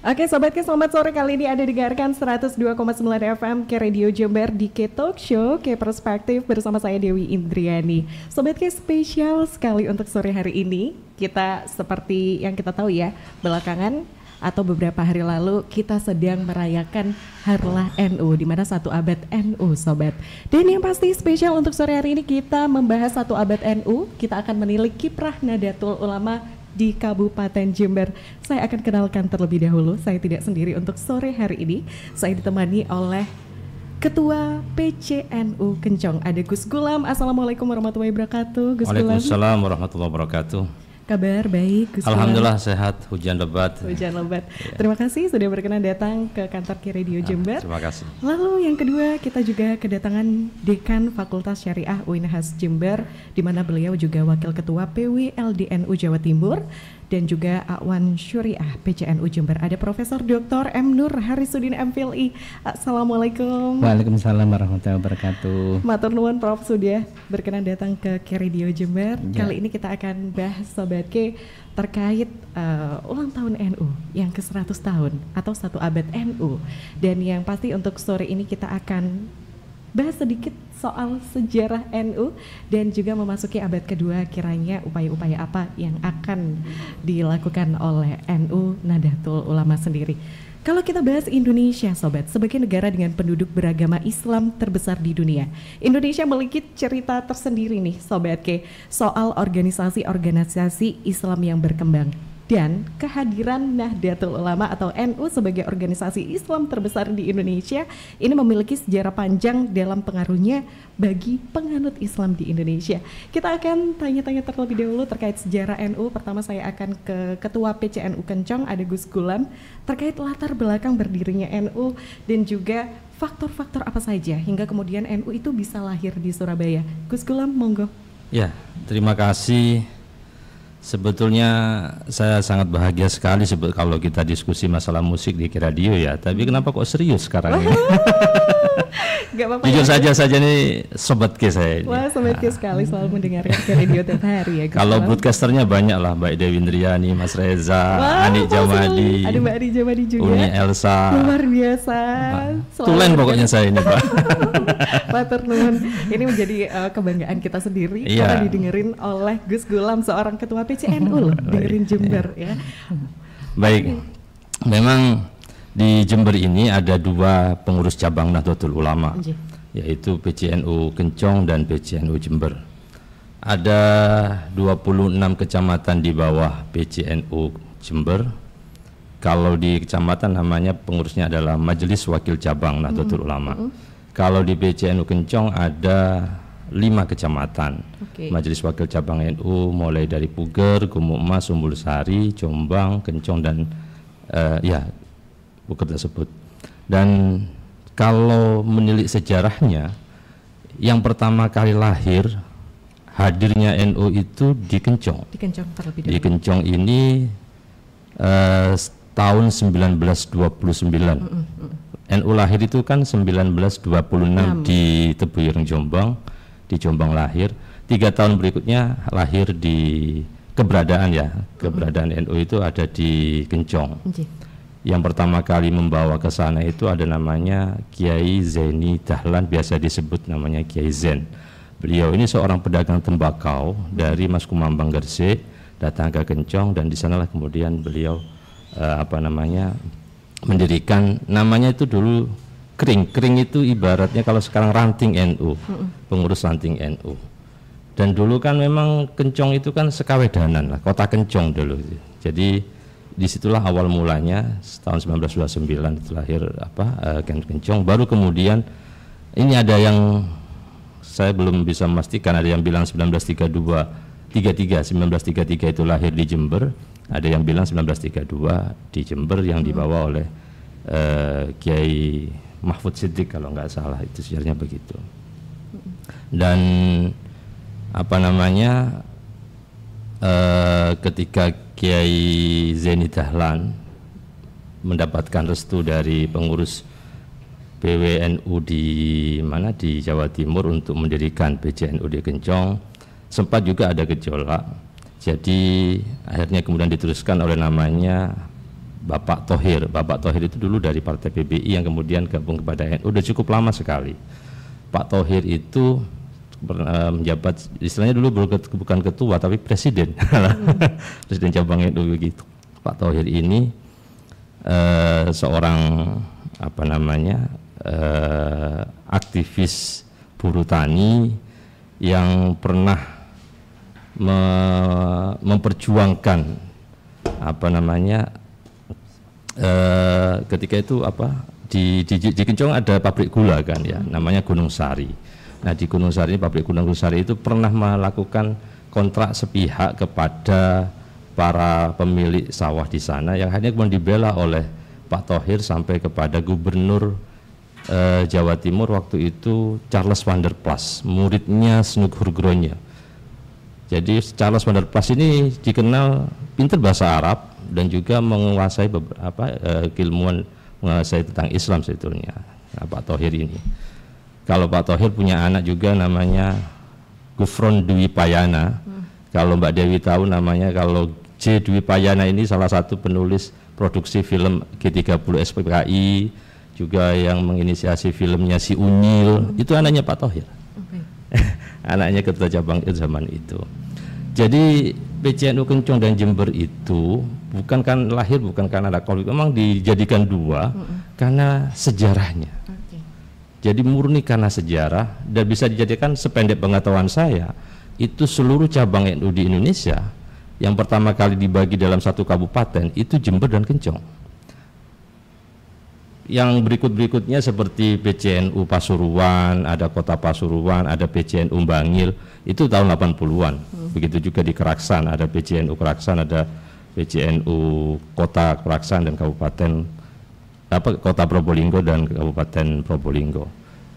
Oke sobatku, selamat sore. Kali ini Anda dengarkan 102,9 FM ke Radio Jember di K Talk Show, K Perspektif bersama saya Dewi Indriani. Sobatku, spesial sekali untuk sore hari ini. Kita seperti yang kita tahu ya, belakangan atau beberapa hari lalu kita sedang merayakan Harlah NU, di mana 1 abad NU, sobat. Dan yang pasti spesial untuk sore hari ini kita membahas 1 abad NU. Kita akan menilik kiprah Nahdlatul Ulama di Kabupaten Jember. Saya akan kenalkan terlebih dahulu, saya tidak sendiri untuk sore hari ini. Saya ditemani oleh Ketua PCNU Kencong, ada Gus Gulam. Assalamualaikum warahmatullahi wabarakatuh, Gus Gulam. Waalaikumsalam warahmatullahi wabarakatuh. Kabar baik, Gus Gulam? Alhamdulillah sehat, hujan lebat. Hujan lebat. Ya. Terima kasih sudah berkenan datang ke kantor Ki Radio Jember. Terima kasih. Lalu yang kedua, kita juga kedatangan Dekan Fakultas Syariah UINHAS Jember, di mana beliau juga Wakil Ketua PWLDNU Jawa Timur dan juga Awan Syuriah PCNU Jember. Ada Profesor Dr. M. Nur Harisudin MPhilI. Assalamualaikum. Waalaikumsalam warahmatullahi wabarakatuh. Matur nuwun Prof sudah berkenan datang ke Ki Radio Jember. Ya. Kali ini kita akan bahas Sobat K terkait ulang tahun NU yang ke-100 tahun atau 1 abad NU. Dan yang pasti untuk sore ini kita akan bahas sedikit soal sejarah NU dan juga memasuki abad kedua, kiranya upaya-upaya apa yang akan dilakukan oleh NU Nahdlatul Ulama sendiri. Kalau kita bahas Indonesia, sobat, sebagai negara dengan penduduk beragama Islam terbesar di dunia, Indonesia memiliki cerita tersendiri nih, sobat K, soal organisasi-organisasi Islam yang berkembang. Dan kehadiran Nahdlatul Ulama atau NU sebagai organisasi Islam terbesar di Indonesia ini memiliki sejarah panjang dalam pengaruhnya bagi penganut Islam di Indonesia. Kita akan tanya-tanya terlebih dahulu terkait sejarah NU. Pertama saya akan ke Ketua PCNU Kencong, ada Gus Gulam, terkait latar belakang berdirinya NU dan juga faktor-faktor apa saja hingga kemudian NU itu bisa lahir di Surabaya. Gus Gulam, monggo. Ya, terima kasih. Sebetulnya saya sangat bahagia sekali kalau kita diskusi masalah musik di Ki Radio ya. Tapi kenapa kok serius sekarang ini? Gak apa-apa. Jujur saja nih Sobat K saya ini. Wah, Sobat K sekali selalu mendengarkan Ki Radio tiap hari ya. Kalau broadcasternya banyak lah, Mbak Dewi Indriani, Mas Reza, Ani Jamadi, ada Mbak Ani Jamadi juga, Uni Elsa. Luar biasa. Tulen pokoknya saya ini, Pak. Matur nuwun. Ini menjadi kebanggaan kita sendiri karena didengerin oleh Gus Gulam, seorang ketua PCNU loh, dengerin Jember ya. Baik, memang di Jember ini ada 2 pengurus cabang Nahdlatul Ulama, yaitu PCNU Kencong dan PCNU Jember. Ada 26 kecamatan di bawah PCNU Jember. Kalau di kecamatan namanya pengurusnya adalah Majelis Wakil Cabang Nahdlatul Ulama. Kalau di PCNU Kencong ada 5 kecamatan. Majelis Wakil Cabang NU mulai dari Puger, Gumuk Mas, Umbul Sari, Jombang, Kencong dan Puger tersebut. Dan kalau menilik sejarahnya, yang pertama kali lahir hadirnya NU itu di Kencong. Di Kencong terlebih dahulu. Di Kencong ini tahun 1929. NU lahir itu kan 1926 di Tebuireng Jombang, di Jombang lahir. 3 tahun berikutnya lahir di keberadaan NU itu ada di Kencong. Yang pertama kali membawa ke sana itu ada namanya Kiai Zaini Dahlan, biasa disebut namanya Kiai Zen. Beliau ini seorang pedagang tembakau dari Mas Kumambang Gresik, datang ke Kencong dan di sanalah kemudian beliau mendirikan, namanya itu dulu Kring itu ibaratnya kalau sekarang ranting NU, pengurus ranting NU. Dan dulu kan memang Kencong itu kan Sekawedanan lah, kota Kencong dulu. Jadi disitulah awal mulanya tahun 1929 itu lahir Kencong. Baru kemudian ini ada yang saya belum bisa memastikan, ada yang bilang 1933 itu lahir di Jember, ada yang bilang 1932 di Jember yang dibawa oleh Kiai Mahfud Siddiq kalau nggak salah, itu sejarahnya begitu. Dan ketika Kiai Zaini Dahlan mendapatkan restu dari pengurus PWNU di Jawa Timur untuk mendirikan PCNU di Kencong, sempat juga ada gejolak. Jadi akhirnya kemudian diteruskan oleh namanya Bapak Thohir. Bapak Thohir itu dulu dari Partai PBI yang kemudian gabung kepada NU, udah cukup lama sekali. Pak Thohir itu menjabat, istilahnya dulu bukan ketua tapi presiden, presiden cabang NU begitu. Pak Thohir ini seorang aktivis buruh tani yang pernah memperjuangkan ketika itu di Kencong ada pabrik gula kan ya, namanya Gunung Sari. Nah di Gunung Sari, pabrik Gunung Sari itu pernah melakukan kontrak sepihak kepada para pemilik sawah di sana yang hanya kemudian dibela oleh Pak Thohir sampai kepada Gubernur Jawa Timur waktu itu Charles van der Plas, muridnya Snug Hurgronya. Jadi Charles van der Plas ini dikenal pintar bahasa Arab dan juga menguasai beberapa keilmuan, menguasai tentang Islam sebetulnya. Nah, Pak Thohir ini. Kalau Pak Thohir punya anak juga namanya Gufron Dwi Payana. Kalau Mbak Dewi tahu namanya, kalau J. Dwi Payana ini salah satu penulis produksi film G30 SPKI, juga yang menginisiasi filmnya Si Unyil, itu anaknya Pak Thohir. Anaknya ketua cabang zaman itu. Jadi PCNU Kencong dan Jember itu bukan karena ada konflik, memang dijadikan dua karena sejarahnya. Jadi murni karena sejarah, dan bisa dijadikan sependek pengetahuan saya, itu seluruh cabang NU di Indonesia yang pertama kali dibagi dalam satu kabupaten itu Jember dan Kencong. Yang berikutnya seperti PCNU Pasuruan, ada Kota Pasuruan, ada PCNU Bangil, itu tahun 80-an. Begitu juga di Keraksan, ada PCNU Keraksan, ada PCNU Kota Keraksan dan Kabupaten Kota Probolinggo dan Kabupaten Probolinggo.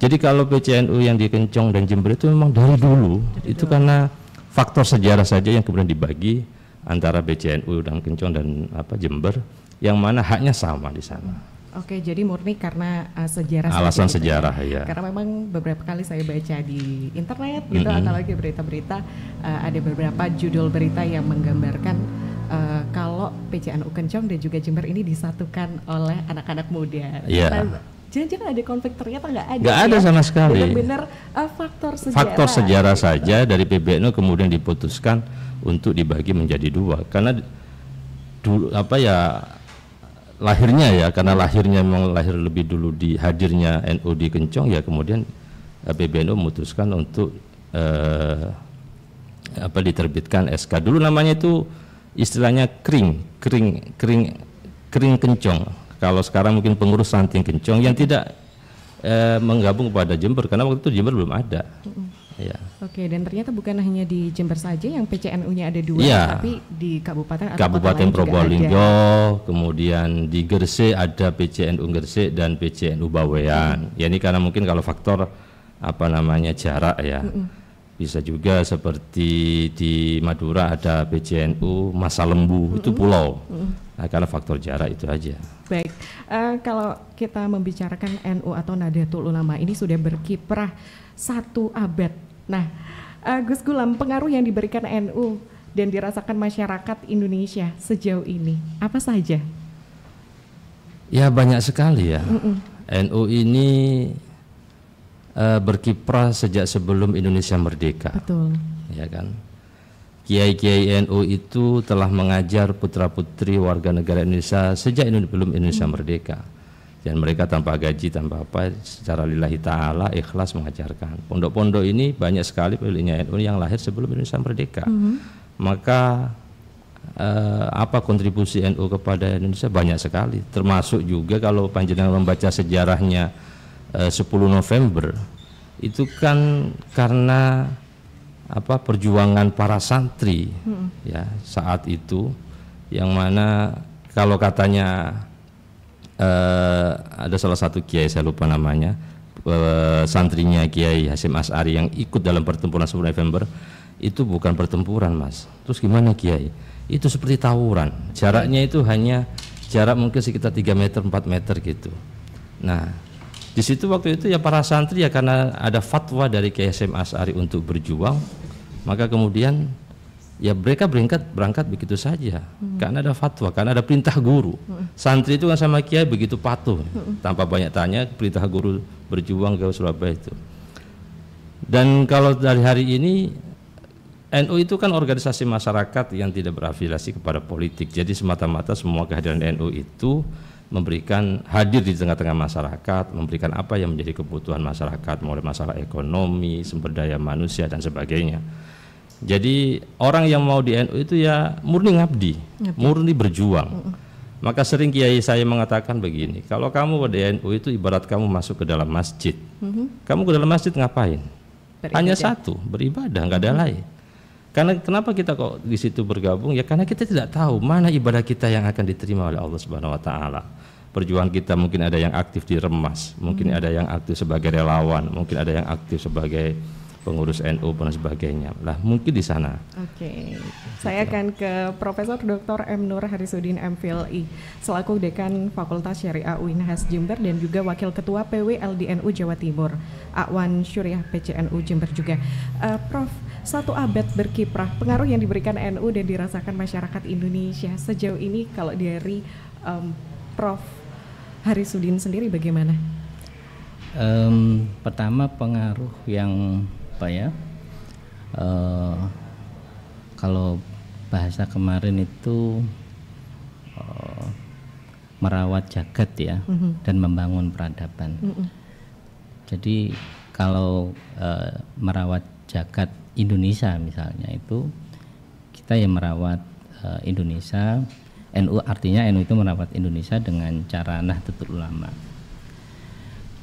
Jadi kalau PCNU yang di Kencong dan Jember itu memang dari dulu, itu karena faktor sejarah saja yang kemudian dibagi antara PCNU dan Kencong dan Jember, yang mana haknya sama di sana. Oke, jadi murni karena sejarah. Alasan sejarah, ya. Karena memang beberapa kali saya baca di internet gitu, atau lagi berita-berita, ada beberapa judul berita yang menggambarkan kalau PCNU Kencong dan juga Jember ini disatukan oleh anak-anak muda. Yeah. Jangan-jangan ada konflik, ternyata nggak ada. Nggak ada sama sekali. Benar-benar faktor sejarah. Faktor sejarah saja dari PBNU kemudian diputuskan untuk dibagi menjadi dua. Karena dulu lahirnya ya, karena lahirnya memang lahir lebih dulu di hadirnya NU di Kencong, ya kemudian PBNU memutuskan untuk diterbitkan SK. Dulu namanya itu istilahnya kering Kencong. Kalau sekarang mungkin pengurus Santing Kencong yang tidak menggabung kepada Jember, karena waktu itu Jember belum ada. Ya. Oke, dan ternyata bukan hanya di Jember saja yang PCNU-nya ada dua, ya, tapi di kabupaten Probolinggo, kemudian di Gresik ada PCNU Gresik dan PCNU Bawean. Ya ini karena mungkin kalau faktor jarak ya. Bisa juga seperti di Madura ada PCNU Masalembu, itu pulau. Nah, karena faktor jarak itu aja. Baik, kalau kita membicarakan NU atau Nahdlatul Ulama ini sudah berkiprah 1 abad. Nah, Gus Gulam, pengaruh yang diberikan NU dan dirasakan masyarakat Indonesia sejauh ini apa saja? Ya banyak sekali ya. NU ini berkiprah sejak sebelum Indonesia merdeka. Betul. Ya kan. Kiai-kiai NU itu telah mengajar putra-putri warga negara Indonesia sejak belum Indonesia merdeka. Dan mereka tanpa gaji, tanpa apa, secara lillahi ta'ala ikhlas mengajarkan. Pondok-pondok ini banyak sekali pemiliknya NU yang lahir sebelum Indonesia merdeka. Maka apa kontribusi NU kepada Indonesia? Banyak sekali. Termasuk juga kalau panjenengan membaca sejarahnya 10 November, itu kan karena perjuangan para santri ya saat itu, yang mana kalau katanya ada salah satu kiai, saya lupa namanya, santrinya Kiai Hasyim Asy'ari yang ikut dalam pertempuran 10 November, itu bukan pertempuran, Mas. Terus gimana Kiai? Itu seperti tawuran, jaraknya itu hanya jarak mungkin sekitar 3 meter 4 meter gitu. Nah di situ waktu itu ya para santri ya, karena ada fatwa dari Kiai Hasyim Asy'ari untuk berjuang, maka kemudian ya mereka berangkat begitu saja karena ada fatwa, karena ada perintah guru. Santri itu kan sama kiai begitu patuh, tanpa banyak tanya, perintah guru berjuang ke Surabaya itu. Dan kalau dari hari ini NU itu kan organisasi masyarakat yang tidak berafiliasi kepada politik, jadi semata-mata semua kehadiran NU itu memberikan hadir di tengah-tengah masyarakat, memberikan apa yang menjadi kebutuhan masyarakat, mulai masalah ekonomi, sumber daya manusia dan sebagainya. Jadi orang yang mau di NU itu ya murni ngabdi, murni berjuang. Maka sering kiai saya mengatakan begini, kalau kamu di NU itu ibarat kamu masuk ke dalam masjid. Kamu ke dalam masjid ngapain? Beribadah. Hanya satu, beribadah, nggak ada lain. Karena kenapa kita kok di situ bergabung? Ya karena kita tidak tahu mana ibadah kita yang akan diterima oleh Allah Subhanahu wa taala. Perjuangan kita mungkin ada yang aktif di Remas, mungkin ada yang aktif sebagai relawan, mungkin ada yang aktif sebagai pengurus NU dan sebagainya. Lah mungkin di sana. Oke. Saya akan ke Profesor Dr. M. Nur Harisudin MPhil.I selaku Dekan Fakultas Syariah UINHAS Jember dan juga Wakil Ketua PWLDNU Jawa Timur, Akwan Syuriah PCNU Jember juga. Prof, 1 abad berkiprah, pengaruh yang diberikan NU dan dirasakan masyarakat Indonesia sejauh ini kalau dari Prof Harisudin sendiri bagaimana? Pertama pengaruh yang kalau bahasa kemarin itu merawat jagat ya, dan membangun peradaban. Jadi kalau merawat jagat Indonesia misalnya itu kita yang merawat Indonesia, NU artinya NU itu merawat Indonesia dengan cara Nahdlatul Ulama.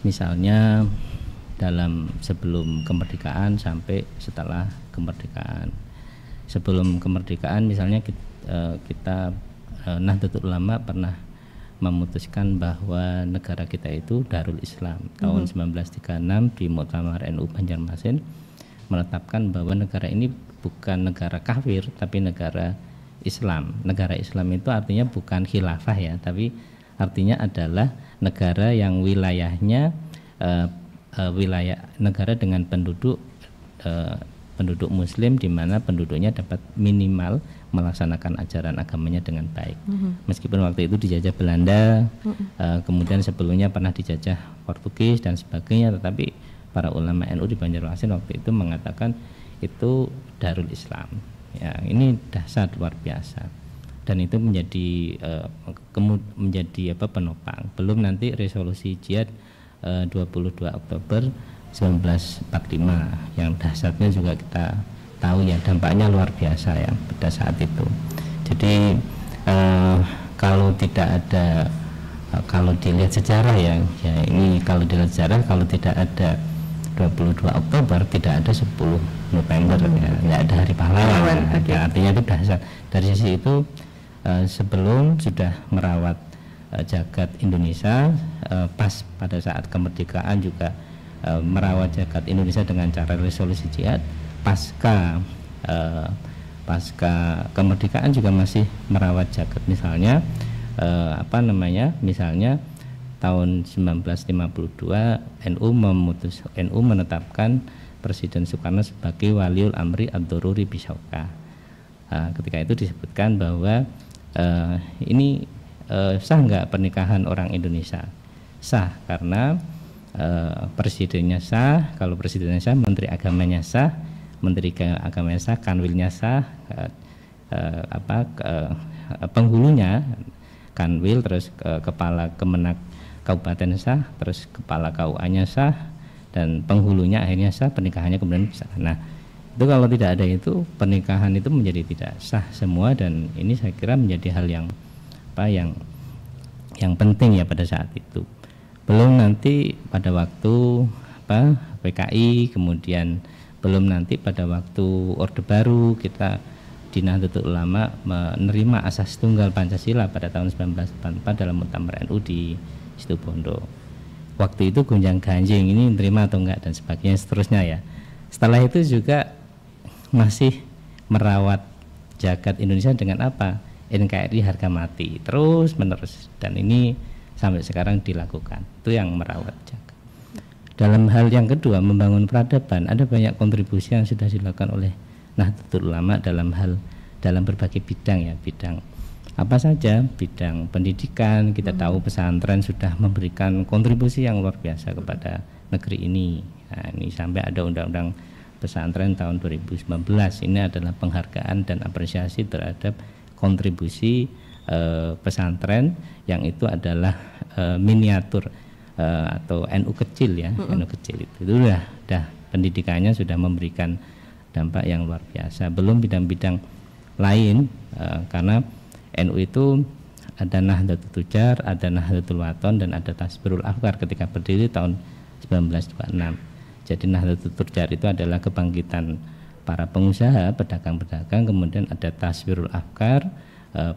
Misalnya dalam sebelum kemerdekaan sampai setelah kemerdekaan. Sebelum kemerdekaan misalnya kita Nahdlatul Ulama pernah memutuskan bahwa negara kita itu Darul Islam. Tahun 1936 di Muktamar NU Banjarmasin menetapkan bahwa negara ini bukan negara kafir tapi negara Islam. Negara Islam itu artinya bukan khilafah ya, tapi artinya adalah negara yang wilayahnya wilayah negara dengan penduduk Muslim, di mana penduduknya dapat minimal melaksanakan ajaran agamanya dengan baik. Meskipun waktu itu dijajah Belanda, kemudian sebelumnya pernah dijajah Portugis dan sebagainya, tetapi para ulama NU di Banjarmasin waktu itu mengatakan itu Darul Islam. Ya, ini dahsyat luar biasa. Dan itu menjadi penopang. Belum nanti resolusi jihad 22 Oktober 1945 yang dahsyatnya juga kita tahu ya, dampaknya luar biasa ya pada saat itu. Jadi kalau tidak ada kalau dilihat sejarah ya ini kalau dilihat sejarah, kalau tidak ada 22 Oktober tidak ada 10 November ya, tidak ada Hari Pahlawan. Ya, artinya itu dahsyat. Dari sisi itu sebelum sudah merawat jagat Indonesia, pas pada saat kemerdekaan juga merawat jagat Indonesia dengan cara resolusi jihad. Pasca kemerdekaan juga masih merawat jagat. Misalnya misalnya tahun 1952 NU menetapkan Presiden Soekarno sebagai Waliul Amri Ad-Doruri Bisyauka. Ketika itu disebutkan bahwa ini sah nggak pernikahan orang Indonesia? Sah karena presidennya sah. Kalau presidennya sah, menteri agamanya sah, kanwilnya sah, penghulunya kanwil, terus kepala Kemenak Kabupaten sah, terus kepala KUA-nya sah, dan penghulunya akhirnya sah, pernikahannya kemudian sah. Nah, itu kalau tidak ada itu, pernikahan itu menjadi tidak sah semua, dan ini saya kira menjadi hal yang penting ya pada saat itu. Belum nanti pada waktu PKI, kemudian belum nanti pada waktu Orde Baru kita di Nahdlatul Ulama menerima asas tunggal Pancasila pada tahun 1944 dalam Muktamar NU di Situbondo. Waktu itu gonjang ganjing, ini menerima atau enggak dan sebagainya seterusnya ya. Setelah itu juga masih merawat jagat Indonesia dengan apa? NKRI harga mati terus menerus, dan ini sampai sekarang dilakukan. Itu yang merawat jagat. Dalam hal yang kedua, membangun peradaban, ada banyak kontribusi yang sudah dilakukan oleh Nahdlatul Ulama dalam berbagai bidang ya, bidang apa saja, bidang pendidikan. Kita tahu pesantren sudah memberikan kontribusi yang luar biasa kepada negeri ini. Nah, ini sampai ada undang-undang pesantren tahun 2019. Ini adalah penghargaan dan apresiasi terhadap kontribusi pesantren yang itu adalah miniatur atau NU kecil ya, NU kecil itu sudah pendidikannya sudah memberikan dampak yang luar biasa. Belum bidang-bidang lain karena NU itu ada Nahdlatul Tujar, ada Nahdlatul Wathon, dan ada Tasbirul Afkar ketika berdiri tahun 1926. Jadi Nahdlatul Tujar itu adalah kebangkitan para pengusaha, pedagang-pedagang, kemudian ada Tasbirul Afkar,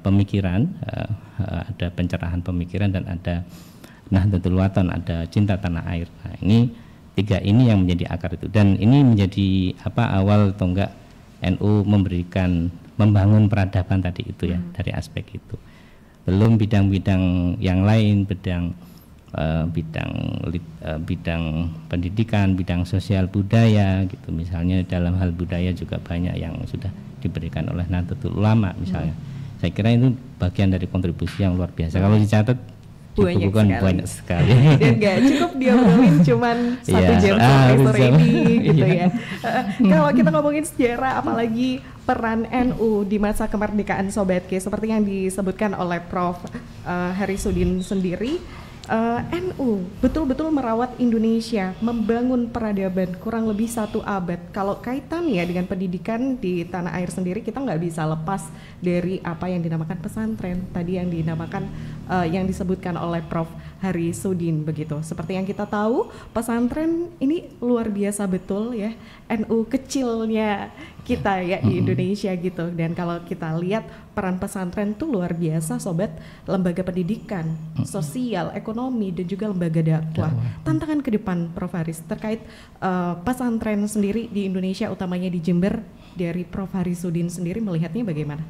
pemikiran, ada pencerahan pemikiran, dan ada Nahdlatul Wathon, ada cinta tanah air. Nah, ini tiga ini yang menjadi akar itu, dan ini menjadi awal tonggak NU membangun peradaban tadi itu ya, dari aspek itu. Belum bidang-bidang yang lain, bidang pendidikan, bidang sosial budaya gitu. Misalnya dalam hal budaya juga banyak yang sudah diberikan oleh Nahdlatul Ulama misalnya. Saya kira itu bagian dari kontribusi yang luar biasa. Kalau dicatat banyak sekali. Dan nggak cukup dia ngomongin cuman 1 jam profesor ini gitu ya. Kalau kita ngomongin sejarah, apalagi peran NU di masa kemerdekaan Sobat K, seperti yang disebutkan oleh Prof. Harisudin sendiri, NU betul-betul merawat Indonesia, membangun peradaban kurang lebih 1 abad. Kalau kaitannya dengan pendidikan di tanah air sendiri, kita nggak bisa lepas dari apa yang dinamakan pesantren tadi, yang dinamakan yang disebutkan oleh Prof. Harisudin begitu. Seperti yang kita tahu, pesantren ini luar biasa betul ya, NU kecilnya kita ya di Indonesia gitu. Dan kalau kita lihat peran pesantren tuh luar biasa Sobat, lembaga pendidikan, sosial, ekonomi, dan juga lembaga dakwah. Tantangan ke depan Prof. Haris terkait pesantren sendiri di Indonesia, utamanya di Jember, dari Prof. Harisudin sendiri melihatnya bagaimana?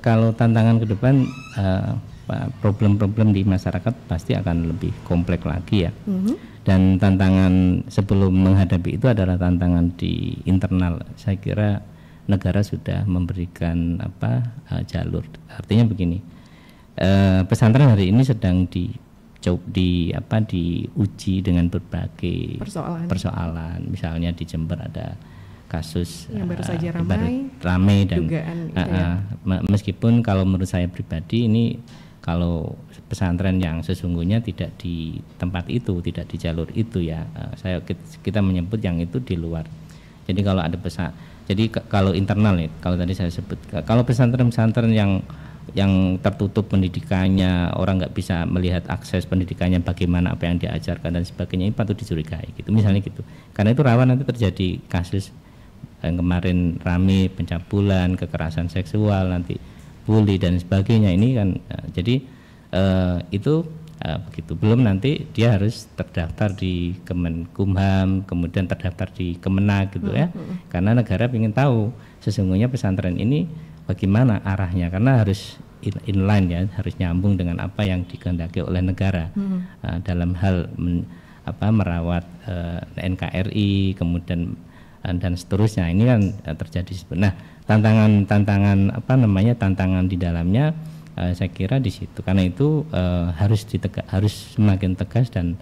Kalau tantangan ke depan, problem-problem di masyarakat pasti akan lebih kompleks lagi ya. Dan tantangan sebelum menghadapi itu adalah tantangan di internal. Saya kira negara sudah memberikan jalur. Artinya begini, pesantren hari ini sedang diuji dengan berbagai persoalan. Misalnya di Jember ada kasus yang baru saja ramai dan dugaan, meskipun kalau menurut saya pribadi ini, kalau pesantren yang sesungguhnya tidak di tempat itu, tidak di jalur itu ya, kita menyebut yang itu di luar. Jadi kalau ada kalau internal nih, kalau tadi saya sebut, kalau pesantren-pesantren yang tertutup pendidikannya, orang nggak bisa melihat akses pendidikannya, bagaimana apa yang diajarkan dan sebagainya, ini patut dicurigai gitu, misalnya gitu. Karena itu rawan nanti terjadi kasus yang kemarin rame, pencabulan, kekerasan seksual, nanti bully dan sebagainya. Ini kan jadi itu begitu. Belum nanti dia harus terdaftar di Kemenkumham, kemudian terdaftar di Kemenag gitu ya. Karena negara ingin tahu sesungguhnya pesantren ini bagaimana arahnya, karena harus inline ya, harus nyambung dengan apa yang dikehendaki oleh negara dalam hal merawat NKRI, kemudian dan seterusnya. Ini kan terjadi. Nah, tantangan di dalamnya saya kira di situ. Karena itu harus semakin tegas dan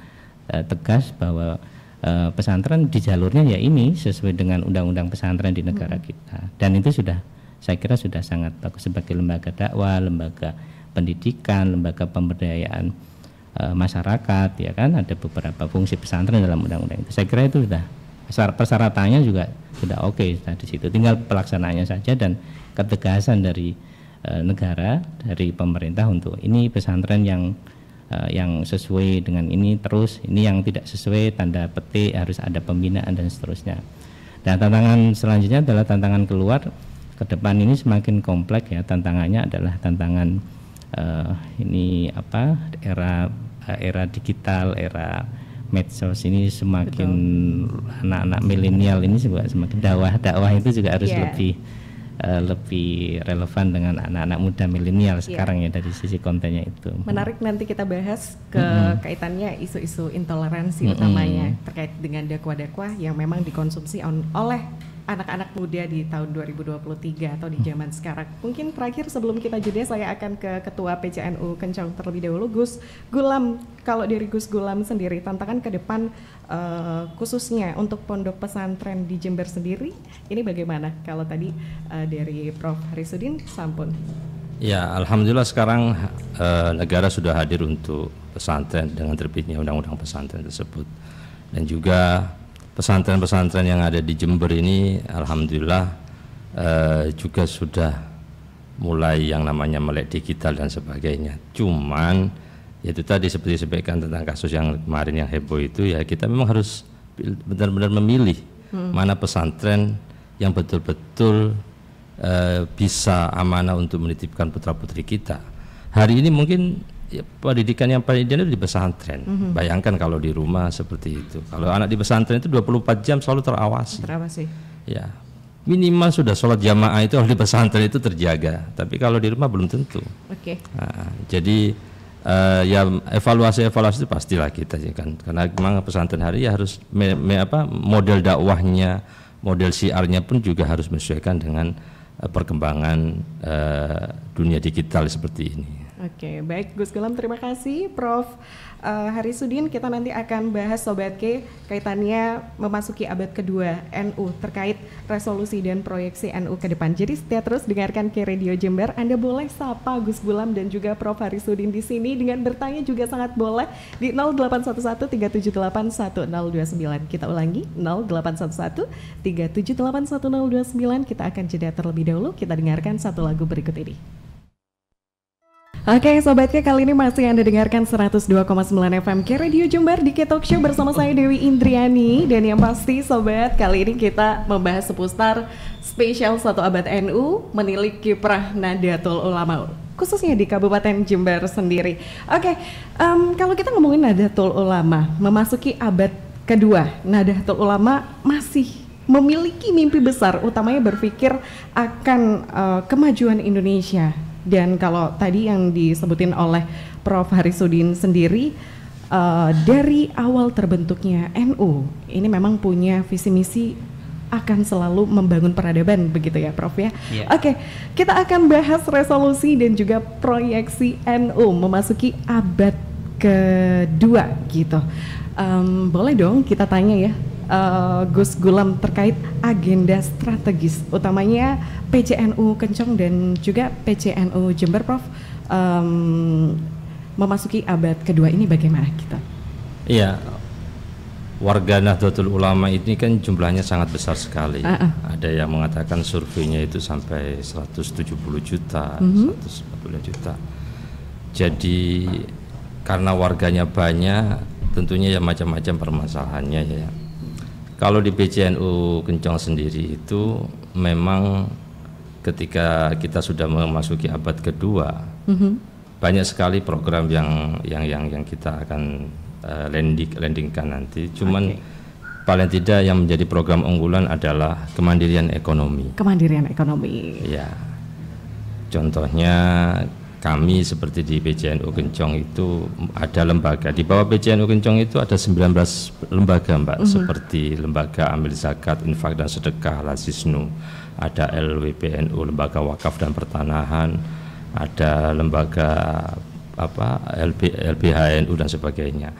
tegas bahwa pesantren di jalurnya ya ini sesuai dengan undang-undang pesantren di negara kita. Dan itu saya kira sudah sangat bagus sebagai lembaga dakwah, lembaga pendidikan, lembaga pemberdayaan masyarakat ya kan. Ada beberapa fungsi pesantren dalam undang-undang itu. Saya kira itu sudah persyaratannya juga sudah oke di situ, tinggal pelaksanaannya saja dan ketegasan dari negara, dari pemerintah untuk ini pesantren yang sesuai dengan ini, terus ini yang tidak sesuai tanda petik harus ada pembinaan dan seterusnya. Dan tantangan selanjutnya adalah tantangan keluar ke depan ini semakin kompleks ya. Tantangannya adalah tantangan era digital, era medsos ini semakin anak-anak milenial ini juga semakin dakwah itu juga harus lebih relevan dengan anak-anak muda milenial sekarang ya dari sisi kontennya itu. Menarik, nanti kita bahas ke kaitannya isu-isu intoleransi utamanya terkait dengan dakwah-dakwah yang memang dikonsumsi oleh anak-anak muda di tahun 2023 atau di zaman sekarang. Mungkin terakhir sebelum kita jeda, saya akan ke Ketua PCNU Kencong terlebih dahulu, Gus Gulam. Kalau dari Gus Gulam sendiri, tantangan ke depan khususnya untuk pondok pesantren di Jember sendiri, ini bagaimana? Kalau tadi dari Prof. Harisudin, sampun. Ya, alhamdulillah sekarang negara sudah hadir untuk pesantren dengan terbitnya undang-undang pesantren tersebut, dan juga pesantren-pesantren yang ada di Jember ini alhamdulillah juga sudah mulai yang namanya melek digital dan sebagainya. Cuman itu tadi seperti disampaikan tentang kasus yang kemarin yang heboh itu, ya kita memang harus benar-benar memilih mana pesantren yang betul-betul bisa amanah untuk menitipkan putra-putri kita. Hari ini mungkin ya, pendidikan yang paling ideal itu di pesantren. Bayangkan kalau di rumah seperti itu. Kalau anak di pesantren itu 24 jam selalu terawasi. Ya, minimal sudah sholat jamaah itu kalau di pesantren itu terjaga. Tapi kalau di rumah belum tentu. Nah, jadi ya evaluasi itu pastilah kita kan. Karena memang pesantren hari ya harus model dakwahnya, model syiarnya pun juga harus menyesuaikan dengan perkembangan dunia digital seperti ini. Oke, baik Gus Gulam, terima kasih Prof. Harisudin. Kita nanti akan bahas Sobat K kaitannya memasuki abad kedua NU terkait resolusi dan proyeksi NU ke depan. Jadi setia terus dengarkan K Radio Jember. Anda boleh sapa Gus Gulam dan juga Prof. Harisudin di sini dengan bertanya juga sangat boleh di 0811-378-1029. Kita ulangi 0811-378-1029. Kita akan jeda terlebih dahulu. Kita dengarkan satu lagu berikut ini. Oke, Sobatnya, kali ini masih Anda dengarkan 102,9 FM K Radio Jember di K Talk Show bersama saya Dewi Indriani. Dan yang pasti Sobat, kali ini kita membahas seputar spesial 1 abad NU menilik kiprah Nahdlatul Ulama, khususnya di Kabupaten Jember sendiri. Oke, kalau kita ngomongin Nahdlatul Ulama memasuki abad kedua, Nahdlatul Ulama masih memiliki mimpi besar, utamanya berpikir akan kemajuan Indonesia. Dan kalau tadi yang disebutin oleh Prof. Harisudin sendiri, dari awal terbentuknya NU, ini memang punya visi misi akan selalu membangun peradaban, begitu ya Prof ya? Yeah. Oke, kita akan bahas resolusi dan juga proyeksi NU memasuki abad kedua gitu. Boleh dong kita tanya ya, Gus Gulam, terkait agenda strategis utamanya PCNU Kencong dan juga PCNU Jember, Prof, memasuki abad kedua ini bagaimana kita? Iya, warga Nahdlatul Ulama ini kan jumlahnya sangat besar sekali. Ada yang mengatakan surveinya itu sampai 170 juta, 140 juta. Jadi karena warganya banyak, tentunya ya macam-macam permasalahannya ya. Kalau di PCNU Kencong sendiri itu memang ketika kita sudah memasuki abad kedua, banyak sekali program yang kita akan landingkan nanti. Cuman paling tidak yang menjadi program unggulan adalah kemandirian ekonomi. Kemandirian ekonomi. Ya. Contohnya kami seperti di PCNU Kencong itu ada lembaga, di bawah PCNU Kencong itu ada 19 lembaga Mbak, seperti lembaga amil zakat, infak dan sedekah, Lasisnu, ada LWPNU, lembaga wakaf dan pertanahan, ada lembaga LBHNU dan sebagainya.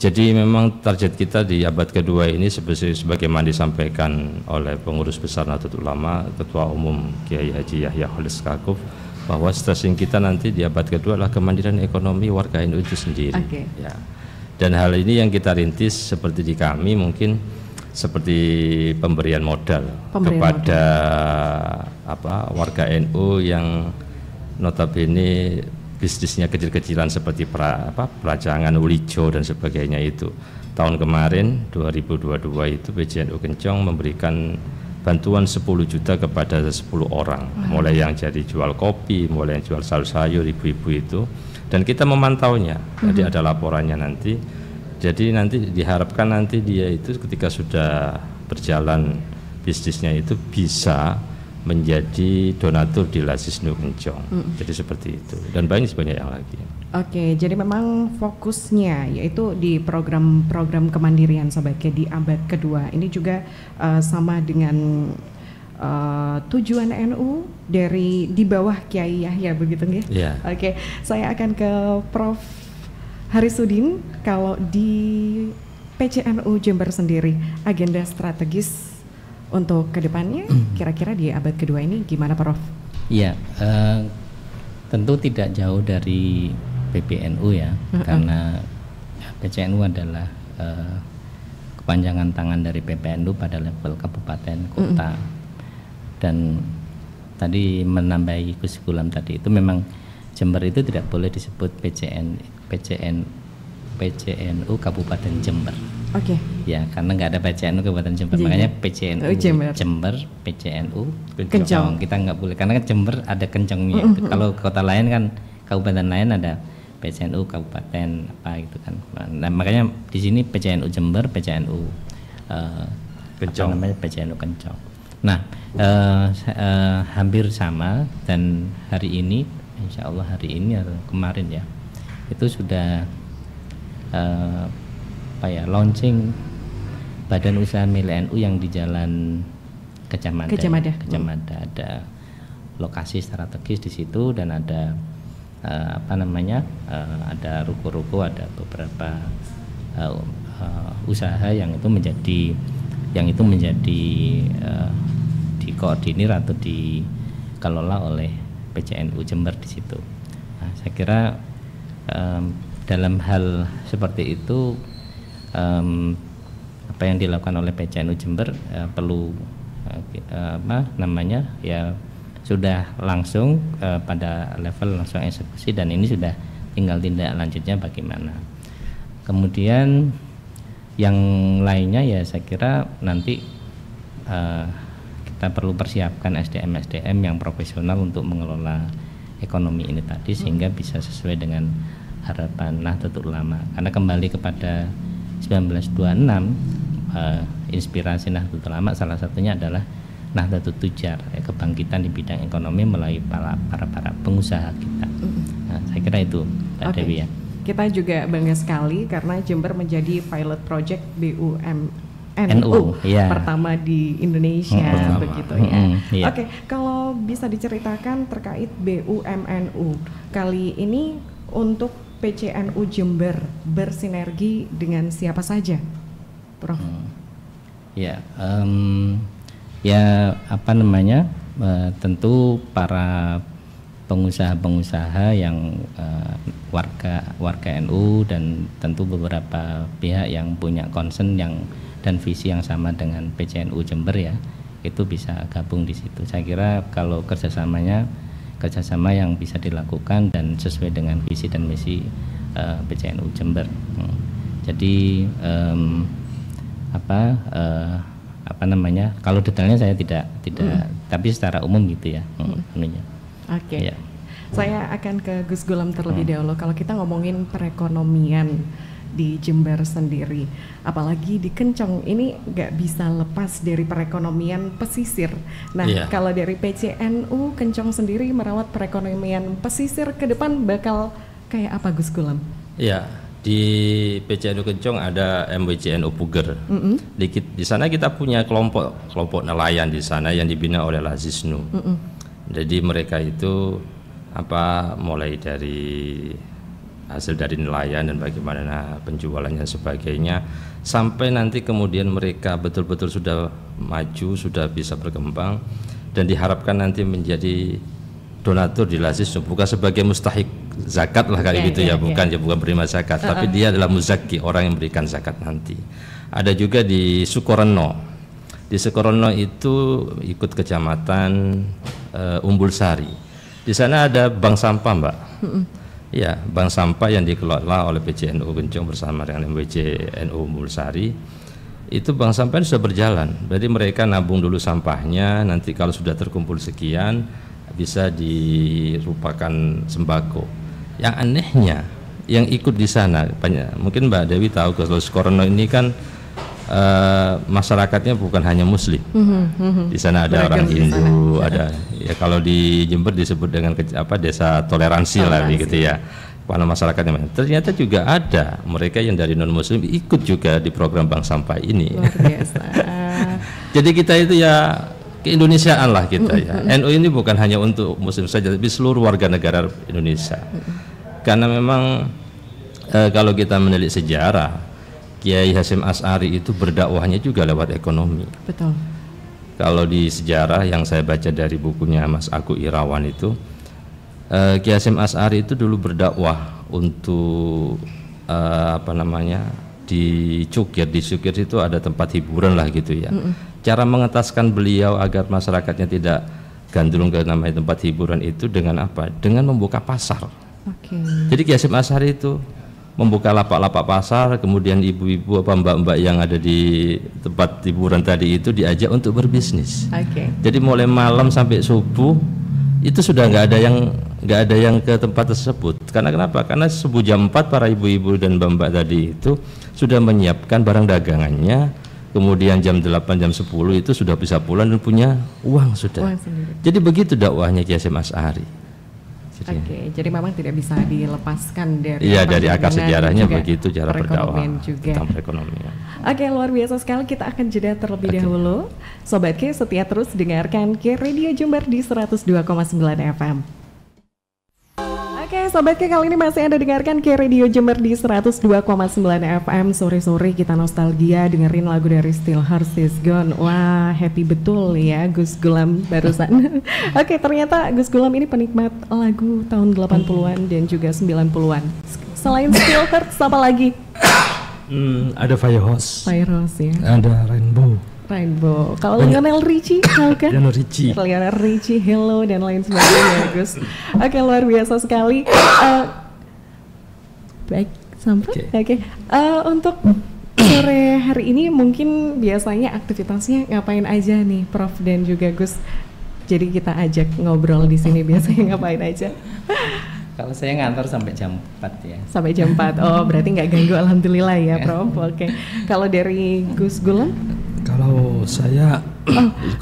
Jadi memang target kita di abad kedua ini sebagaimana disampaikan oleh pengurus besar Nahdlatul Ulama, Ketua Umum Kiai Haji Yahya Khalil Stakuf, bahwa strategi kita nanti di abad kedua adalah kemandirian ekonomi warga NU itu sendiri. Ya. Dan hal ini yang kita rintis seperti di kami mungkin seperti pemberian modal kepada warga NU yang notabene bisnisnya kecil-kecilan seperti peracangan, ulijo dan sebagainya itu. Tahun kemarin 2022 itu PCNU Kencong memberikan bantuan 10 juta kepada 10 orang, mulai yang jadi jual kopi, mulai yang jual sayur-sayur, ibu-ibu itu, dan kita memantaunya. Jadi ada laporannya nanti. Jadi nanti diharapkan nanti dia itu ketika sudah berjalan bisnisnya itu bisa menjadi donatur di Lazisnu Kencong. Jadi seperti itu, dan banyak yang lagi. Oke, jadi memang fokusnya yaitu di program-program kemandirian Sobat K di abad kedua. Ini juga sama dengan tujuan NU dari di bawah Kiai Yahya, begitu nggih? Yeah. Oke, saya akan ke Prof. Harisudin. Kalau di PCNU Jember sendiri, agenda strategis untuk kedepannya kira-kira di abad kedua ini gimana, Prof? Iya, tentu tidak jauh dari PPNU ya, karena PCNU adalah kepanjangan tangan dari PPNU pada level kabupaten kota. Dan tadi menambahi Gus Gulam tadi, itu memang Jember itu tidak boleh disebut PCNU Kabupaten Jember. Oke. Ya, karena nggak ada PCNU Kabupaten Jember, makanya PCNU Jember, PCNU Kencong. Kita nggak boleh, karena kan Jember ada Kencongnya. Kalau kota lain kan, kabupaten lain ada PCNU Kabupaten apa gitu kan. Nah, makanya di sini PCNU Jember, PCNU Kencong. Namanya PCNU Kencong. Nah, hampir sama, dan hari ini, insya Allah hari ini atau kemarin ya, itu sudah launching badan usaha milik NU yang di Jalan Kecamada. Ada lokasi strategis di situ, dan ada ada ruko-ruko, ada beberapa usaha yang itu menjadi dikoordinir atau dikelola oleh PCNU Jember di situ. Nah, saya kira dalam hal seperti itu, apa yang dilakukan oleh PCNU Jember perlu ya sudah langsung pada level langsung eksekusi, dan ini sudah tinggal tindak lanjutnya bagaimana. Kemudian yang lainnya ya saya kira nanti kita perlu persiapkan SDM yang profesional untuk mengelola ekonomi ini tadi, sehingga bisa sesuai dengan harapan Nahdlatul Ulama. Karena kembali kepada 1926, inspirasi Nahdlatul Ulama salah satunya adalah Nahdlatul Tujar, kebangkitan di bidang ekonomi melalui para pengusaha kita. Nah, saya kira itu, Mbak Dewi ya. Kita juga bangga sekali karena Jember menjadi pilot project BUMNU pertama di Indonesia, begitu ya. Oke, kalau bisa diceritakan terkait BUMNU kali ini untuk PCNU Jember bersinergi dengan siapa saja, Prof? Tentu para pengusaha-pengusaha yang warga NU, dan tentu beberapa pihak yang punya concern dan visi yang sama dengan PCNU Jember ya, itu bisa gabung di situ. Saya kira kalau kerjasama yang bisa dilakukan dan sesuai dengan visi dan misi PCNU Jember. Jadi kalau detailnya saya tidak tapi secara umum gitu ya. Oke. Ya. Saya akan ke Gus Gulam terlebih dahulu. Kalau kita ngomongin perekonomian di Jember sendiri, apalagi di Kencong, ini nggak bisa lepas dari perekonomian pesisir. Nah, kalau dari PCNU Kencong sendiri merawat perekonomian pesisir ke depan bakal kayak apa, Gus Gulam? Ya, di PCNU Kencong ada MWCNU Puger. Di sana kita punya kelompok nelayan di sana yang dibina oleh Lazisnu. Jadi mereka itu mulai dari hasil dari nelayan dan bagaimana penjualannya dan sebagainya, sampai nanti kemudian mereka betul-betul sudah maju, sudah bisa berkembang, dan diharapkan nanti menjadi donatur di Lazisnu, bukan sebagai mustahik zakat lah kali gitu ya, bukan penerima zakat, tapi dia adalah muzaki, orang yang memberikan zakat nanti. Ada juga di Sukorno. Di Sukorno itu ikut kecamatan Umbul Sari. Di sana ada bank sampah, Mbak. Ya, bank sampah yang dikelola oleh PCNU Kencong bersama dengan MWCNU Umbul Sari. Itu bank sampah sudah berjalan. Jadi mereka nabung dulu sampahnya, nanti kalau sudah terkumpul sekian bisa dirupakan sembako. Yang anehnya yang ikut di sana banyak, mungkin Mbak Dewi tahu, kalau Sukorno ini kan masyarakatnya bukan hanya Muslim. Di sana ada orang Hindu, ada ya kalau di Jember disebut dengan desa toleransi lah gitu ya. Karena masyarakatnya ternyata juga ada mereka yang dari non Muslim ikut juga di program Bank Sampah ini. Luar biasa. Jadi kita itu ya keindonesiaan lah kita ya. NU ini bukan hanya untuk Muslim saja, tapi seluruh warga negara Indonesia. Karena memang kalau kita menilik sejarah, Kiai Hasyim Asy'ari itu berdakwahnya juga lewat ekonomi. Betul. Kalau di sejarah yang saya baca dari bukunya Mas Aku Irawan itu, Kiai Hasyim Asy'ari itu dulu berdakwah untuk di Cukir. Di Cukir itu ada tempat hiburan lah gitu ya. Cara mengetaskan beliau agar masyarakatnya tidak gandrung ke namanya tempat hiburan itu dengan apa? Dengan membuka pasar. Jadi Kiai Hasyim Asy'ari itu membuka lapak-lapak pasar, kemudian ibu-ibu mbak-mbak yang ada di tempat hiburan tadi itu diajak untuk berbisnis. Jadi mulai malam sampai subuh itu sudah nggak ada yang ke tempat tersebut. Karena kenapa? Karena subuh jam 4 para ibu-ibu dan mbak-mbak tadi itu sudah menyiapkan barang dagangannya, kemudian jam 8 jam 10 itu sudah bisa pulang dan punya uang sudah. Jadi begitu dakwahnya Kiai Hasyim Asy'ari. Jadi memang tidak bisa dilepaskan dari dari akar sejarahnya begitu cara berdakwah tentang perekonomian. Luar biasa sekali. Kita akan jeda terlebih dahulu. Sobat Ki, setia terus dengarkan Ki Radio Jember di 102,9 FM. Sobat Ki, kali ini masih Anda dengarkan Ki Radio Jember di 102,9 FM. Sore-sore kita nostalgia dengerin lagu dari Still Hearts Is Gone. Wah, happy betul ya Gus Gulam barusan. Ternyata Gus Gulam ini penikmat lagu tahun 80-an dan juga 90-an. Selain Still Hearts, apa lagi? Ada Firehose. Firehose ya. Ada Rainbow. Kalau Lionel Richie, tahu kan? Lionel Richie, Hello dan lain sebagainya, Gus. Luar biasa sekali. Baik, sampai. Untuk sore hari ini mungkin biasanya aktivitasnya ngapain aja nih, Prof dan juga Gus? Jadi kita ajak ngobrol di sini biasanya ngapain aja? Kalau saya ngantor sampai jam 4 ya. Sampai jam 4. Oh, berarti nggak ganggu, alhamdulillah ya, Prof. Kalau dari Gus Gulam? Kalau saya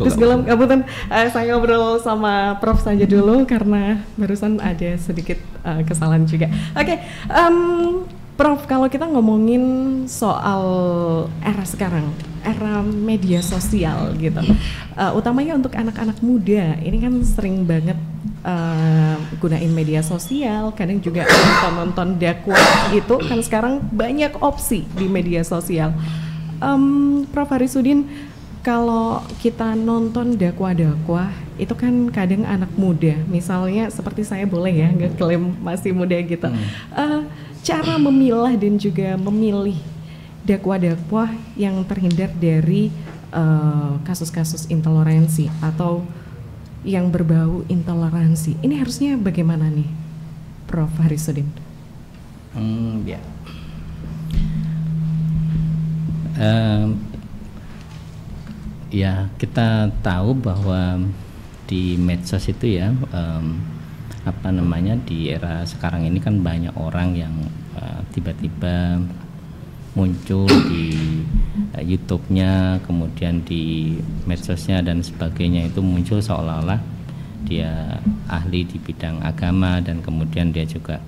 Gus Gulam, saya ngobrol sama Prof saja dulu karena barusan ada sedikit kesalahan juga. Prof, kalau kita ngomongin soal era sekarang, era media sosial gitu, utamanya untuk anak-anak muda, ini kan sering banget gunain media sosial, kadang juga nonton dakwah itu kan sekarang banyak opsi di media sosial. Prof Harisudin, kalau kita nonton dakwah-dakwah itu kan kadang anak muda, misalnya seperti saya boleh ya nggak klaim masih muda gitu, cara memilah dan juga memilih dakwah-dakwah yang terhindar dari kasus-kasus intoleransi atau yang berbau intoleransi, ini harusnya bagaimana nih, Prof Harisudin? Ya, kita tahu bahwa di medsos itu ya, di era sekarang ini kan banyak orang yang tiba-tiba muncul di YouTube-nya, kemudian di medsosnya dan sebagainya, itu muncul seolah-olah dia ahli di bidang agama dan kemudian dia juga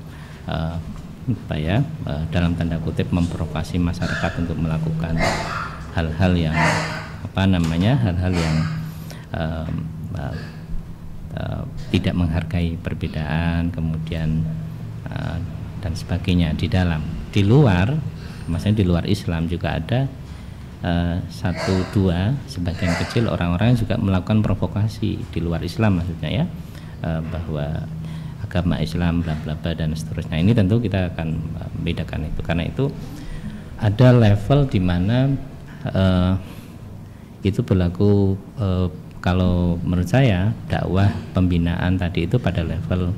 dalam tanda kutip memprovokasi masyarakat untuk melakukan hal-hal yang tidak menghargai perbedaan, kemudian dan sebagainya. Di luar Islam juga ada satu dua sebagian kecil orang-orang yang juga melakukan provokasi di luar Islam, maksudnya ya, bahwa agama Islam bla bla bla dan seterusnya. Ini tentu kita akan membedakan itu, karena itu ada level di mana itu berlaku. Kalau menurut saya dakwah pembinaan tadi itu pada level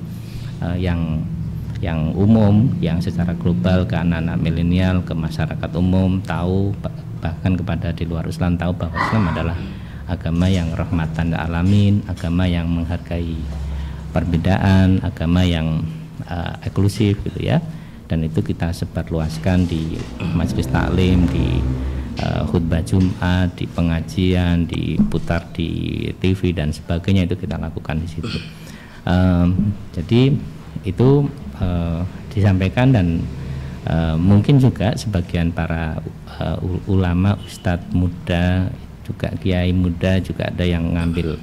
yang umum, yang secara global ke anak-anak milenial, ke masyarakat umum, tahu, bahkan kepada di luar Islam tahu bahwa Islam adalah agama yang rahmatan lil alamin, agama yang menghargai perbedaan, agama yang inklusif gitu ya. Dan itu kita sebarluaskan di majelis taklim, di khutbah Jumat, di pengajian, diputar di TV dan sebagainya, itu kita lakukan di situ. Jadi itu disampaikan, dan mungkin juga sebagian para ulama, ustadz muda, juga kiai muda juga ada yang ngambil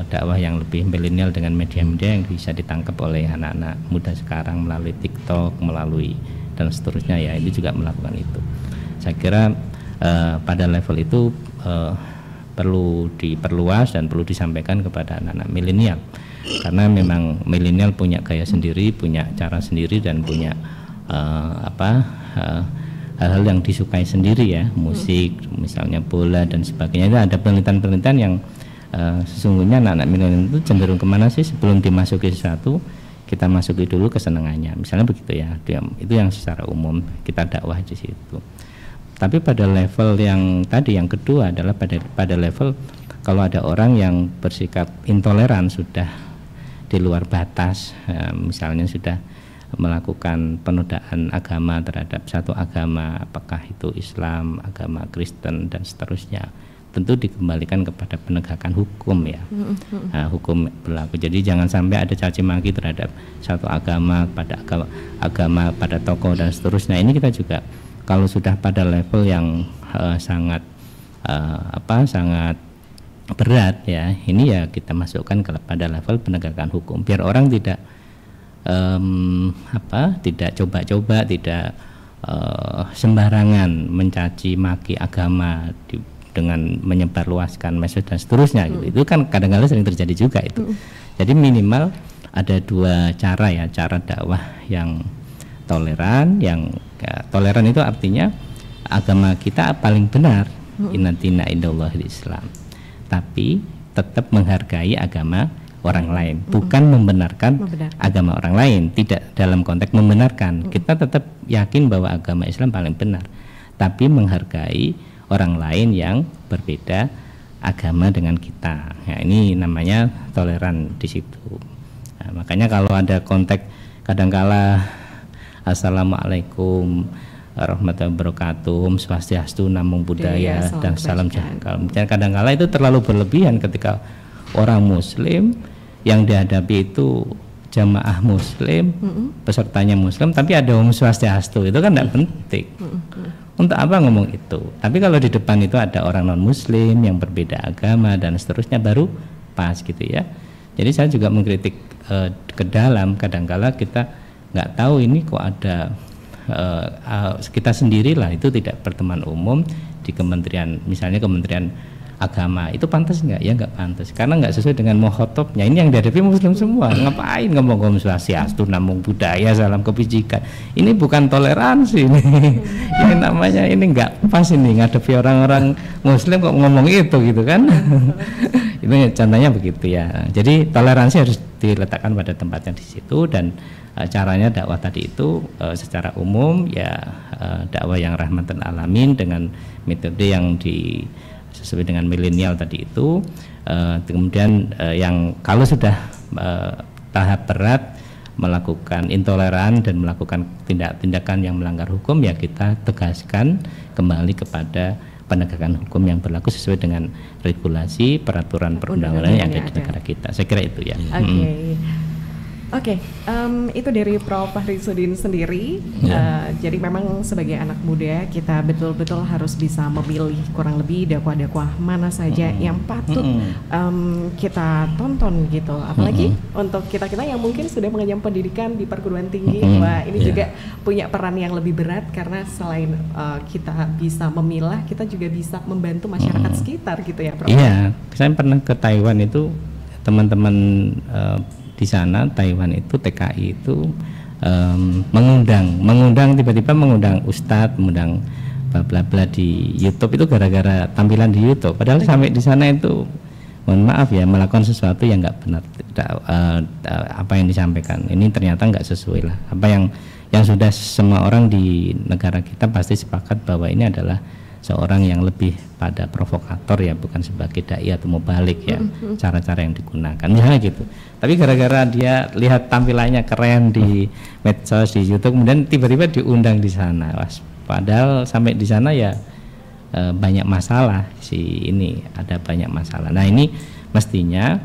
dakwah yang lebih milenial dengan media-media yang bisa ditangkap oleh anak-anak muda sekarang melalui TikTok, melalui dan seterusnya, ya ini juga melakukan itu. Saya kira pada level itu perlu diperluas dan perlu disampaikan kepada anak-anak milenial, karena memang milenial punya gaya sendiri, punya cara sendiri, dan punya hal-hal yang disukai sendiri ya, musik misalnya, bola dan sebagainya. Itu ada penelitian-penelitian yang sesungguhnya anak-anak milenial itu cenderung kemana sih sebelum dimasuki sesuatu, kita masuki dulu kesenangannya, misalnya begitu ya. Itu yang secara umum kita dakwah di situ. Tapi pada level yang tadi, yang kedua adalah pada level kalau ada orang yang bersikap intoleran, sudah di luar batas, misalnya sudah melakukan penodaan agama terhadap satu agama, apakah itu Islam, agama Kristen dan seterusnya, tentu dikembalikan kepada penegakan hukum ya. Hukum berlaku. Jadi jangan sampai ada caci maki terhadap satu agama, pada agama pada tokoh dan seterusnya. Ini kita juga kalau sudah pada level yang sangat sangat berat ya, ini ya kita masukkan pada level penegakan hukum, biar orang tidak tidak coba-coba, tidak sembarangan mencaci maki agama dengan menyebarluaskan message dan seterusnya gitu. Itu kan kadang-kadang sering terjadi juga itu. Jadi minimal ada dua cara ya, cara dakwah yang toleran, yang toleran itu artinya agama kita paling benar, inna dina indallahil Islam, tapi tetap menghargai agama orang lain, bukan membenarkan agama orang lain. Tidak dalam konteks membenarkan, kita tetap yakin bahwa agama Islam paling benar, tapi menghargai orang lain yang berbeda agama dengan kita. Nah, ini namanya toleran di situ. Nah, makanya kalau ada konteks kadangkala Assalamualaikum warahmatullahi wabarakatuh, swastiastu, namo buddhaya, dan salam jangkal. Kadang-kala itu terlalu berlebihan ketika orang muslim yang dihadapi itu jamaah muslim, pesertanya muslim, tapi ada om swastiastu, itu kan tidak penting. Untuk apa ngomong itu? Tapi kalau di depan itu ada orang non muslim yang berbeda agama dan seterusnya, baru pas gitu ya. Jadi saya juga mengkritik ke dalam, kadang-kala kita nggak tahu ini kok ada kita sendirilah itu tidak berteman umum di kementerian, misalnya Kementerian Agama, itu pantas nggak? Ya nggak pantas, karena nggak sesuai dengan mukhotobnya. Ini yang dihadapi muslim semua, ngapain ngomong swastiastu, namo buddhaya, salam kebajikan. Ini bukan toleransi ini. Ini namanya, ini nggak pas ini ngadepi orang-orang muslim kok ngomong itu gitu kan. Itu contohnya begitu ya. Jadi toleransi harus diletakkan pada tempatnya di situ, dan caranya dakwah tadi itu secara umum ya, dakwah yang rahmatan alamin dengan metode yang sesuai dengan milenial tadi itu. Kemudian yang kalau sudah tahap berat melakukan intoleran dan melakukan tindakan yang melanggar hukum, ya kita tegaskan kembali kepada penegakan hukum yang berlaku sesuai dengan regulasi peraturan perundang-undangan yang ada di negara kita. Saya kira itu ya. Oke, itu dari Prof. Fahri Sudin sendiri. Jadi memang sebagai anak muda kita betul-betul harus bisa memilih kurang lebih dakwah-dakwah mana saja yang patut kita tonton gitu. Apalagi untuk kita-kita yang mungkin sudah mengenyam pendidikan di perguruan tinggi, wah ini juga punya peran yang lebih berat, karena selain kita bisa memilah, kita juga bisa membantu masyarakat sekitar gitu ya, Prof. Iya, saya pernah ke Taiwan itu, teman-teman di sana Taiwan itu TKI itu mengundang tiba-tiba mengundang ustadz, mengundang bla bla di YouTube itu gara-gara tampilan di YouTube. Padahal sampai di sana itu mohon maaf ya, melakukan sesuatu yang nggak benar, apa yang disampaikan ini ternyata nggak sesuai lah. Apa yang sudah semua orang di negara kita pasti sepakat bahwa ini adalah seorang yang lebih pada provokator ya, bukan sebagai dai atau mubalik ya, cara-cara yang digunakan misalnya gitu. Tapi gara-gara dia lihat tampilannya keren di medsos, di YouTube, kemudian tiba-tiba diundang di sana, Padahal sampai di sana ya banyak masalah ada banyak masalah. Nah ini mestinya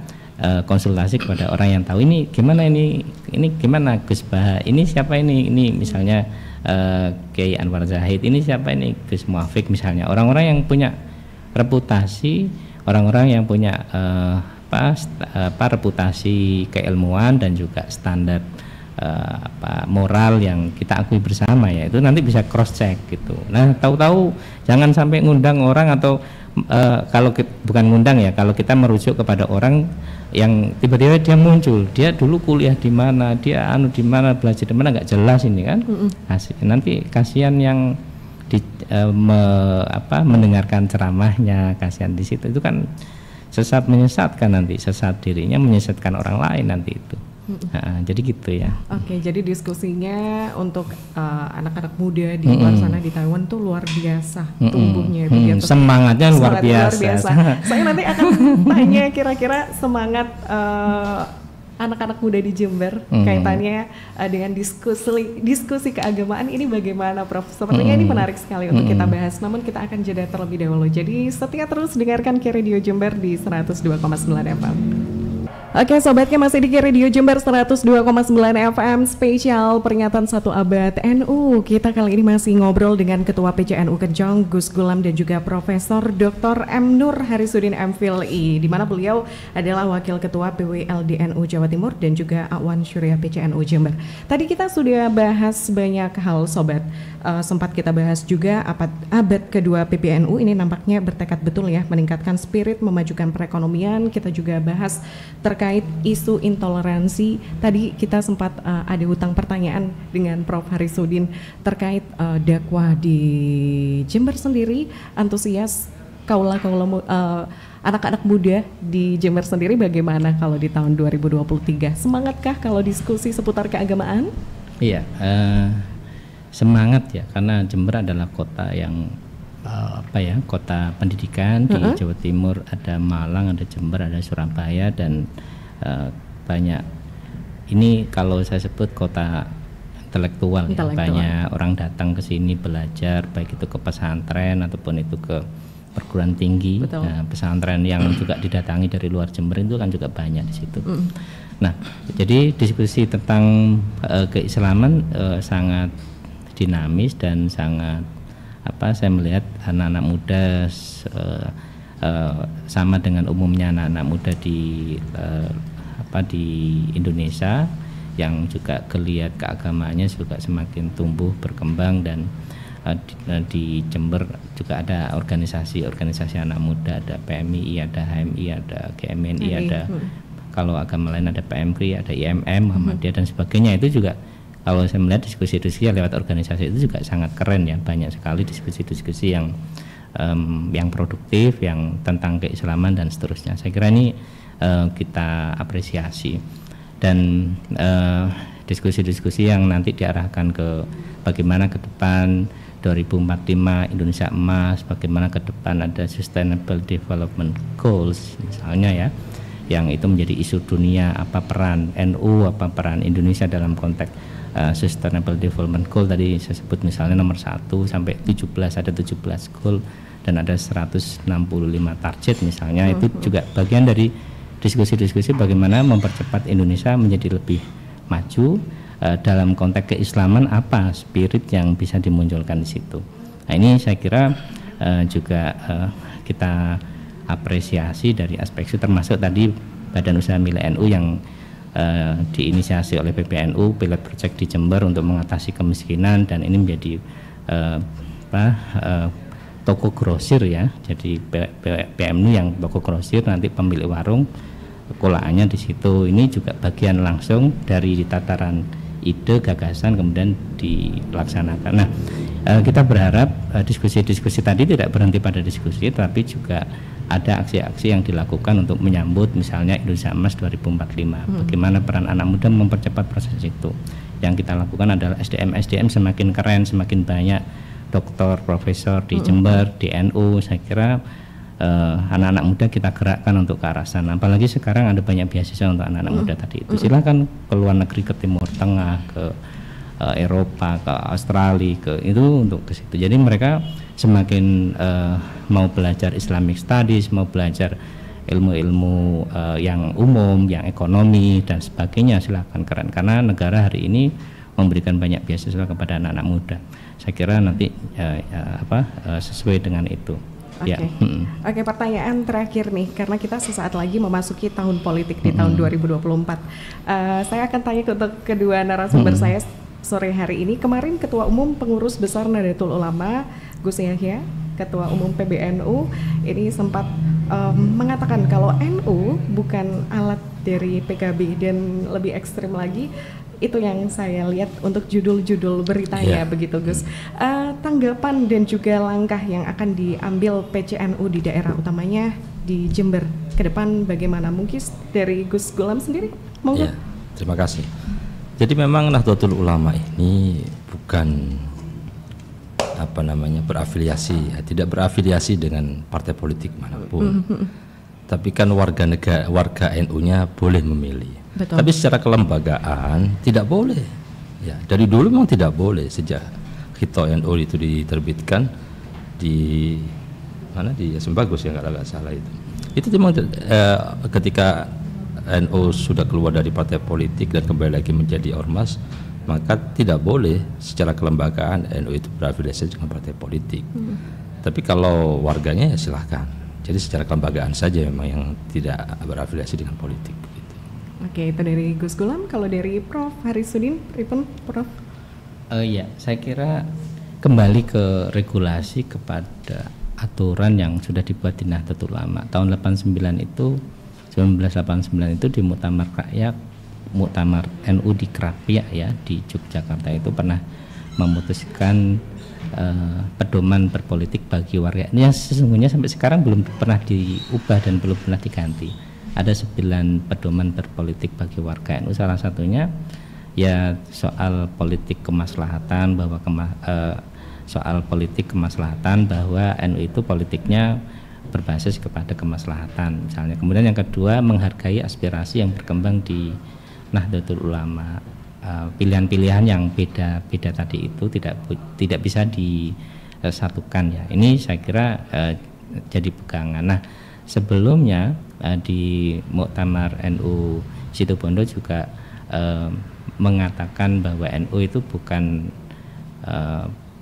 konsultasi kepada orang yang tahu ini gimana Gus Bah, ini siapa ini misalnya Kiai Anwar Zahid, ini siapa ini Gus Muafik misalnya, orang-orang yang punya reputasi, orang-orang yang punya reputasi keilmuan dan juga standar moral yang kita akui bersama, ya itu nanti bisa cross check gitu. Nah tahu-tahu jangan sampai ngundang orang atau kalau bukan ngundang ya, kalau kita merujuk kepada orang yang tiba-tiba dia muncul, dia dulu kuliah di mana, dia di mana, belajar di mana, nggak jelas ini kan. Nanti kasihan yang mendengarkan ceramahnya, kasihan di situ, itu kan menyesatkan nanti, sesat dirinya, menyesatkan orang lain nanti itu. Jadi gitu ya. Oke, jadi diskusinya untuk anak-anak muda di luar sana di Taiwan tuh luar biasa tumbuhnya, semangatnya luar biasa. Saya nanti akan tanya kira-kira semangat anak-anak muda di Jember kaitannya dengan diskusi keagamaan ini bagaimana, Prof? Sepertinya ini menarik sekali untuk kita bahas. Namun kita akan jeda terlebih dahulu. Jadi setia terus dengarkan Radio Jember di 102,9 FM. Oke, sobatnya masih di Radio Jember 102,9 FM spesial peringatan 1 abad NU. Kita kali ini masih ngobrol dengan Ketua PCNU Kencong Gus Gulam dan juga Profesor Dr. M. Nur Harisudin MPhilI, di mana beliau adalah Wakil Ketua PWLDNU Jawa Timur dan juga Awan Syuriah PCNU Jember. Tadi kita sudah bahas banyak hal, sobat. Sempat kita bahas juga abad kedua PPNU ini nampaknya bertekad betul ya meningkatkan spirit, memajukan perekonomian. Kita juga bahas terkait isu intoleransi. Tadi kita sempat ada hutang pertanyaan dengan Prof. Harisudin terkait dakwah di Jember sendiri, antusias anak-anak muda di Jember sendiri bagaimana kalau di tahun 2023? Semangatkah kalau diskusi seputar keagamaan? Iya, semangat ya, karena Jember adalah kota yang kota pendidikan di Jawa Timur. Ada Malang, ada Jember, ada Surabaya, dan banyak ini kalau saya sebut kota intelektual. Ya. Banyak orang datang ke sini belajar, baik itu ke pesantren ataupun itu ke perguruan tinggi. Nah, pesantren yang juga didatangi dari luar Jember itu kan juga banyak di situ. Nah, jadi diskusi tentang keislaman sangat dinamis dan sangat saya melihat anak-anak muda sama dengan umumnya anak-anak muda di Indonesia yang juga geliat keagamaannya juga semakin tumbuh berkembang. Dan di Jember juga ada organisasi anak muda, ada PMI, ada HMI, ada GMNI, ada kalau agama lain ada PMKRI, ada IMM, Muhammadiyah dan sebagainya. Itu juga kalau saya melihat diskusi-diskusi lewat organisasi itu juga sangat keren ya, banyak sekali diskusi-diskusi yang produktif, yang tentang keislaman dan seterusnya. Saya kira ini kita apresiasi, dan diskusi-diskusi yang nanti diarahkan ke bagaimana ke depan 2045 Indonesia emas, bagaimana ke depan ada Sustainable Development Goals misalnya ya, yang itu menjadi isu dunia, apa peran NU, apa peran Indonesia dalam konteks Sustainable Development Goal tadi saya sebut misalnya nomor 1 sampai 17, ada 17 goal dan ada 165 target misalnya. Itu juga bagian dari diskusi-diskusi bagaimana mempercepat Indonesia menjadi lebih maju dalam konteks keislaman, apa spirit yang bisa dimunculkan di situ. Nah ini saya kira juga kita apresiasi dari aspek itu, termasuk tadi Badan Usaha Milik NU yang diinisiasi oleh PPNU, pilot project di Jember untuk mengatasi kemiskinan, dan ini menjadi toko grosir ya. Jadi PMNU yang toko grosir, nanti pemilik warung kolaannya di situ. Ini juga bagian langsung dari tataran ide, gagasan kemudian dilaksanakan. Nah, kita berharap diskusi-diskusi tadi tidak berhenti pada diskusi, tapi juga ada aksi-aksi yang dilakukan untuk menyambut misalnya Indonesia Emas 2045. Bagaimana peran anak muda mempercepat proses itu. Yang kita lakukan adalah SDM semakin keren, semakin banyak doktor, profesor di Jember, di NU. Saya kira anak-anak muda kita gerakkan untuk ke arah sana. Apalagi sekarang ada banyak beasiswa untuk anak-anak muda tadi itu. Silakan ke luar negeri, ke Timur Tengah, ke Eropa, ke Australia, itu untuk ke situ. Jadi mereka semakin mau belajar Islamic Studies, mau belajar ilmu-ilmu yang umum, yang ekonomi dan sebagainya, silakan, keren. Karena negara hari ini memberikan banyak beasiswa kepada anak-anak muda. Saya kira nanti sesuai dengan itu. Oke. Ya. Oke, pertanyaan terakhir nih, karena kita sesaat lagi memasuki tahun politik di tahun 2024. Saya akan tanya untuk kedua narasumber saya sore hari ini. Kemarin Ketua Umum Pengurus Besar Nahdlatul Ulama Gus Yahya, Ketua Umum PBNU, ini sempat mengatakan kalau NU bukan alat dari PKB, dan lebih ekstrim lagi, itu yang saya lihat untuk judul-judul beritanya, begitu Gus. Tanggapan dan juga langkah yang akan diambil PCNU di daerah utamanya di Jember ke depan bagaimana? Mungkin dari Gus Gulam sendiri, monggo. Ya, terima kasih. Jadi memang Nahdlatul Ulama ini bukan berafiliasi, tidak berafiliasi dengan partai politik manapun. Tapi kan warga NU-nya boleh memilih. Betul. Tapi secara kelembagaan tidak boleh. Ya, dari dulu memang tidak boleh, sejak Khito NU itu diterbitkan di Sembagus ya, nggak salah itu. Itu memang ketika NU sudah keluar dari partai politik dan kembali lagi menjadi ormas, maka tidak boleh secara kelembagaan NU itu berafiliasi dengan partai politik. Tapi kalau warganya ya silahkan. Jadi secara kelembagaan saja memang yang tidak berafiliasi dengan politik. Oke, itu dari Gus Gulam. Kalau dari Prof. Harisudin, Prof? Ya, saya kira kembali ke regulasi, kepada aturan yang sudah dibuat di Nahdlatul Ulama. Tahun 1989 itu di Muktamar Rakyat, Muktamar NU di Krapia ya, di Yogyakarta itu pernah memutuskan pedoman berpolitik bagi warga. Ini yang sesungguhnya sampai sekarang belum pernah diubah dan belum pernah diganti. Ada 9 pedoman berpolitik bagi warga NU. Salah satunya ya soal politik kemaslahatan, bahwa soal politik kemaslahatan, bahwa NU itu politiknya berbasis kepada kemaslahatan misalnya. Kemudian yang kedua, menghargai aspirasi yang berkembang di Nahdlatul Ulama. Pilihan-pilihan yang beda-beda tadi itu tidak bisa disatukan ya. Ini saya kira jadi pegangan. Nah, sebelumnya di Muktamar NU Situbondo juga mengatakan bahwa NU itu bukan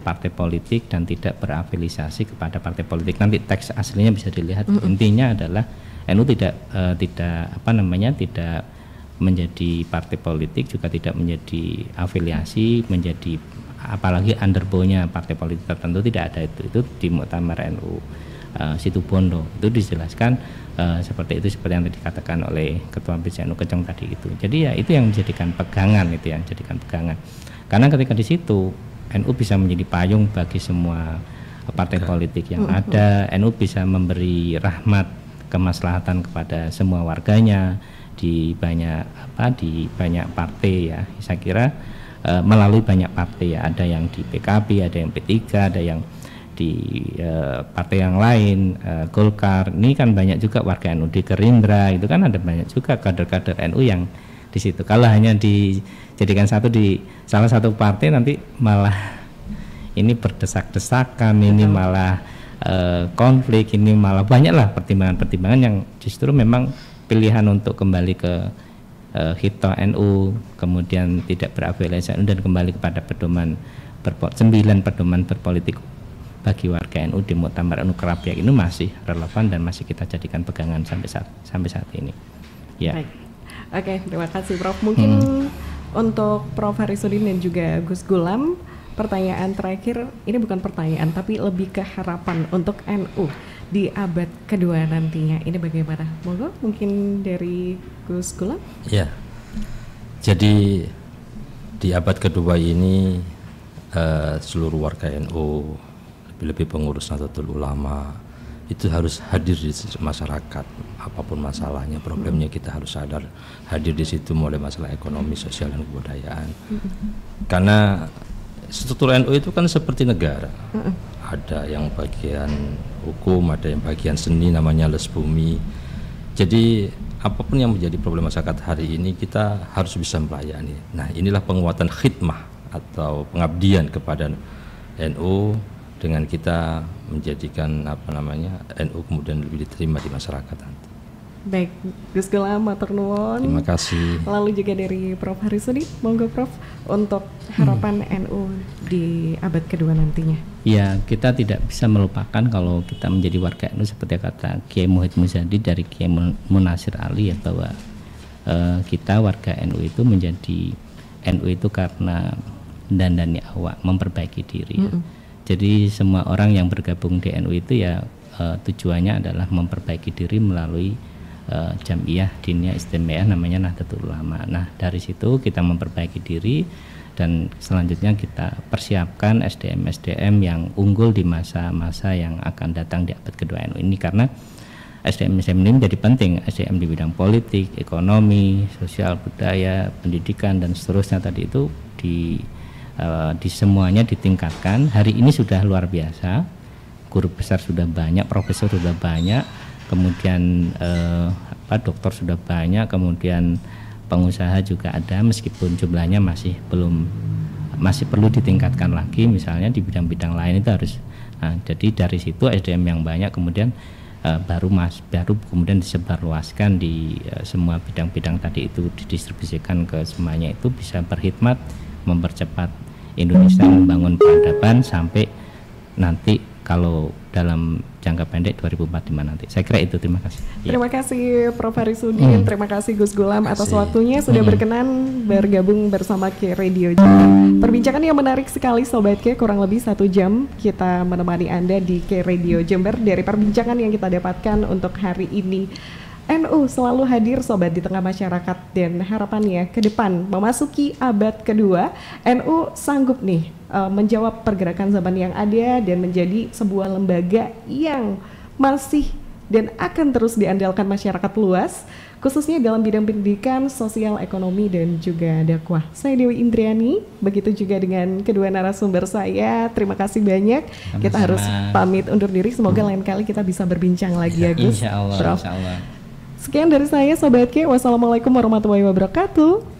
partai politik dan tidak berafiliasi kepada partai politik. Nanti teks aslinya bisa dilihat. Intinya adalah NU tidak menjadi partai politik, juga tidak menjadi afiliasi, menjadi apalagi underbow-nya partai politik tertentu, tidak ada itu. Itu di Muktamar NU Situbondo itu dijelaskan seperti itu, seperti yang tadi dikatakan oleh Ketua PCNU Kencong tadi itu. Jadi ya itu yang menjadikan pegangan, karena ketika di situ NU bisa menjadi payung bagi semua partai politik yang ada. NU bisa memberi rahmat kemaslahatan kepada semua warganya di banyak partai ya. Saya kira melalui banyak partai ya, ada yang di PKB, ada yang P3, ada yang di partai yang lain, Golkar. Ini kan banyak juga warga NU, di Gerindra itu kan ada banyak juga kader-kader NU yang di situ. Kalau hanya dijadikan satu di salah satu partai, nanti malah ini berdesak-desakan, ini malah konflik, ini malah banyaklah pertimbangan-pertimbangan yang justru memang pilihan untuk kembali ke Khito NU, kemudian tidak berafiliasi dan kembali kepada 9 pedoman berpolitik bagi warga NU di Muktamar NU Krapia ini masih relevan dan masih kita jadikan pegangan sampai saat ini. Ya. Baik. Oke, terima kasih Prof. Mungkin untuk Prof. Harisudin dan juga Gus Gulam, pertanyaan terakhir, ini bukan pertanyaan tapi lebih ke harapan untuk NU di abad kedua nantinya. Ini bagaimana? Monggo, mungkin dari Gus Gulam. Ya, jadi di abad kedua ini seluruh warga NU, lebih pengurus Nahdlatul Ulama itu harus hadir di masyarakat. Apapun masalahnya, problemnya, kita harus sadar hadir di situ, mulai masalah ekonomi, sosial dan kebudayaan. Karena struktur NU itu kan seperti negara. Ada yang bagian hukum, ada yang bagian seni, namanya Les Bumi. Jadi apapun yang menjadi problem masyarakat hari ini, kita harus bisa melayani. Nah, inilah penguatan khidmah atau pengabdian kepada NU dengan kita menjadikan NU kemudian lebih diterima di masyarakat nanti. Baik, Gus Gulam, matur nuwun. Terima kasih. Lalu juga dari Prof Harisudi, monggo Prof, untuk harapan NU di abad kedua nantinya. Ya, kita tidak bisa melupakan kalau kita menjadi warga NU seperti kata Kiai Muhyiddin Muzadi dari Kiai Munasir Ali ya, bahwa kita warga NU itu menjadi NU itu karena dandani awak, memperbaiki diri. Jadi semua orang yang bergabung di NU itu ya tujuannya adalah memperbaiki diri melalui Jam'iyah Diniyah Istimewa namanya Nahdlatul Ulama. Nah, dari situ kita memperbaiki diri dan selanjutnya kita persiapkan SDM-SDM yang unggul di masa-masa yang akan datang di abad kedua NU ini, karena SDM-SDM ini menjadi penting, SDM di bidang politik, ekonomi, sosial, budaya, pendidikan dan seterusnya tadi itu di semuanya ditingkatkan. Hari ini sudah luar biasa, guru besar sudah banyak, profesor sudah banyak, kemudian dokter sudah banyak, kemudian pengusaha juga ada, meskipun jumlahnya masih perlu ditingkatkan lagi, misalnya di bidang-bidang lain itu harus. Nah, jadi dari situ SDM yang banyak kemudian baru kemudian disebarluaskan di semua bidang-bidang tadi itu, didistribusikan ke semuanya, itu bisa berkhidmat mempercepat Indonesia membangun peradaban sampai nanti kalau dalam jangka pendek 2045 nanti. Saya kira itu, terima kasih. Terima kasih Prof Harisudin, terima kasih Gus Gulam atas waktunya sudah berkenan bergabung bersama K Radio Jember. Perbincangan yang menarik sekali Sobat K, kurang lebih 1 jam kita menemani Anda di K Radio Jember. Dari perbincangan yang kita dapatkan untuk hari ini, NU selalu hadir Sobat di tengah masyarakat, dan harapannya ke depan memasuki abad kedua NU sanggup nih menjawab pergerakan zaman yang ada dan menjadi sebuah lembaga yang masih dan akan terus diandalkan masyarakat luas, khususnya dalam bidang pendidikan, sosial, ekonomi, dan juga dakwah. Saya Dewi Indriani, begitu juga dengan kedua narasumber saya. Terima kasih banyak. Sama-sama. Kita harus pamit undur diri, semoga lain kali kita bisa berbincang lagi ya Gus. Insya Allah. Sekian dari saya Sobat K, wassalamualaikum warahmatullahi wabarakatuh.